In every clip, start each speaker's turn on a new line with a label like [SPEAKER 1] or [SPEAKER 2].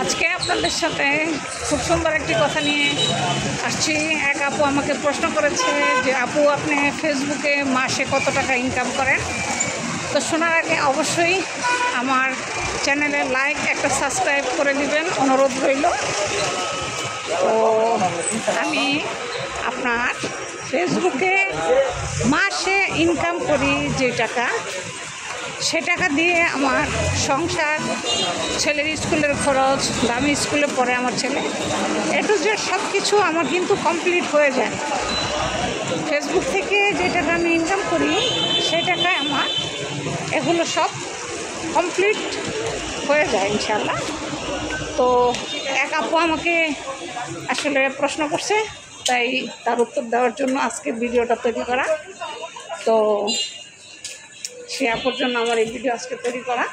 [SPEAKER 1] আজকে আপনাদের সাথে খুব সুন্দর একটি কথা নিয়ে আসছি। এক আপু আমাকে প্রশ্ন করেছে যে আপু আপনি ফেসবুকে মাসে কত টাকা ইনকাম করেন। তো শোনার আগে অবশ্যই আমার চ্যানেলে লাইক একটা সাবস্ক্রাইব করে দিবেন, অনুরোধ রইল। তো আমি আপনার ফেসবুকে মাসে ইনকাম করি যে টাকা, সে টাকা দিয়ে আমার সংসার, ছেলের স্কুলের খরচ, দামি স্কুলে পড়ে আমার ছেলে, এটু যে সব কিছু আমার কিন্তু কমপ্লিট হয়ে যায়। ফেসবুক থেকে যে টাকা আমি ইনকাম করি সেই টাকায় আমার এগুলো সব কমপ্লিট হয়ে যায় ইনশাল্লাহ। তো এক আপু আমাকে আসলে প্রশ্ন করছে, তাই তার উত্তর দেওয়ার জন্য আজকে ভিডিওটা তৈরি করা। তো সে আপুর জন্য আমার এই ভিডিও আজকে তৈরি করা।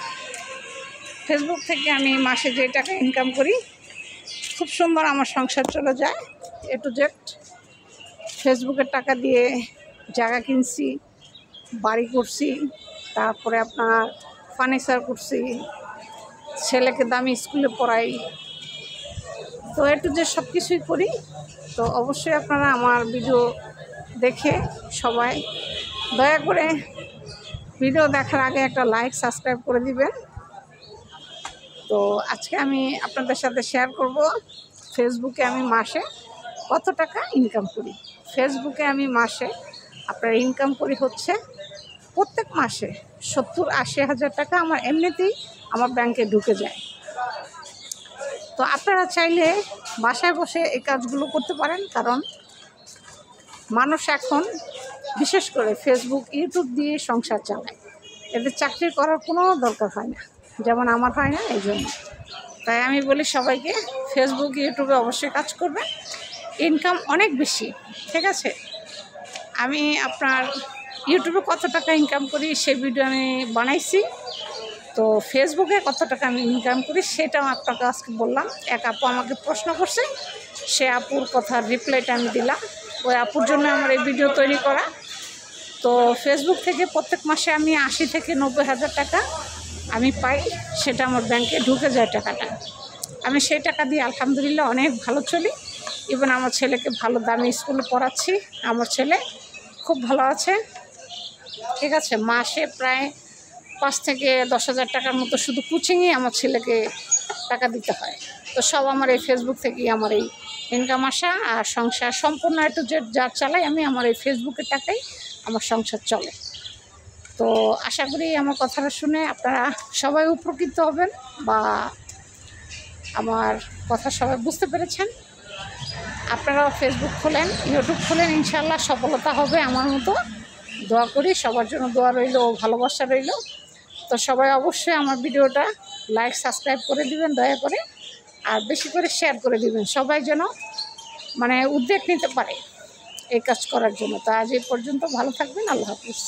[SPEAKER 1] ফেসবুক থেকে আমি মাসে যে টাকা ইনকাম করি, খুব সুন্দর আমার সংসার চলে যায় এ টু জেড। ফেসবুকের টাকা দিয়ে জায়গা কিনছি, বাড়ি করছি, তারপরে আপনার ফার্নিচার করছি, ছেলেকে দামি স্কুলে পড়াই। তো এ টু জেড সব কিছুই করি। তো অবশ্যই আপনারা আমার ভিডিও দেখে সবাই দয়া করে ভিডিও দেখার আগে একটা লাইক সাবস্ক্রাইব করে দিবেন। তো আজকে আমি আপনাদের সাথে শেয়ার করব ফেসবুকে আমি মাসে কত টাকা ইনকাম করি। ফেসবুকে আমি মাসে আপনার ইনকাম করি হচ্ছে প্রত্যেক মাসে 70-80 হাজার টাকা আমার এমনিতেই আমার ব্যাংকে ঢুকে যায়। তো আপনারা চাইলে বাসায় বসে এই কাজগুলো করতে পারেন, কারণ মানুষ এখন বিশেষ করে ফেসবুক, ইউটিউব দিয়ে সংসার চালায়। এদের চাকরি করার কোনো দরকার হয় না, যেমন আমার হয় না। এই জন্য তাই আমি বলি সবাইকে ফেসবুক, ইউটিউবে অবশ্যই কাজ করবেন, ইনকাম অনেক বেশি। ঠিক আছে, আমি আপনার ইউটিউবে কত টাকা ইনকাম করি সেই ভিডিও আমি বানাইছি। তো ফেসবুকে কত টাকা আমি ইনকাম করি সেটাও আপনাকে আজকে বললাম। এক আপু আমাকে প্রশ্ন করছে, সে আপুর কথার রিপ্লাইটা আমি দিলাম। ওই আপুর জন্য আমার এই ভিডিও তৈরি করা। তো ফেসবুক থেকে প্রত্যেক মাসে আমি 80 থেকে 90 হাজার টাকা আমি পাই, সেটা আমার ব্যাংকে ঢুকে যায় টাকাটা। আমি সেই টাকা দিয়ে আলহামদুলিল্লাহ অনেক ভালো চলি। ইভেন আমার ছেলেকে ভালো দামি স্কুলে পড়াচ্ছি, আমার ছেলে খুব ভালো আছে। ঠিক আছে, মাসে প্রায় 5 থেকে 10 হাজার টাকার মতো শুধু কোচিংয়ে আমার ছেলেকে টাকা দিতে হয়। তো সব আমার এই ফেসবুক থেকেই আমার এই ইনকাম আসা, আর সংসার সম্পূর্ণ একটু যা চালাই আমি আমার এই ফেসবুকের টাকাই আমার সংসার চলে। তো আশা করি আমার কথাটা শুনে আপনারা সবাই উপকৃত হবেন, বা আমার কথা সবাই বুঝতে পেরেছেন। আপনারাও ফেসবুক খোলেন, ইউটিউব খোলেন, ইনশাল্লাহ সফলতা হবে আমার মতো। দোয়া করি, সবার জন্য দোয়া রইল ও ভালোবাসা রইল। তো সবাই অবশ্যই আমার ভিডিওটা লাইক সাবস্ক্রাইব করে দিবেন দয়া করে, আর বেশি করে শেয়ার করে দিবেন, সবাই যেন উদ্যোগ নিতে পারে এই কাজ করার জন্য। তো আজ এই পর্যন্ত, ভালো থাকবেন, আল্লাহ হাফিজ।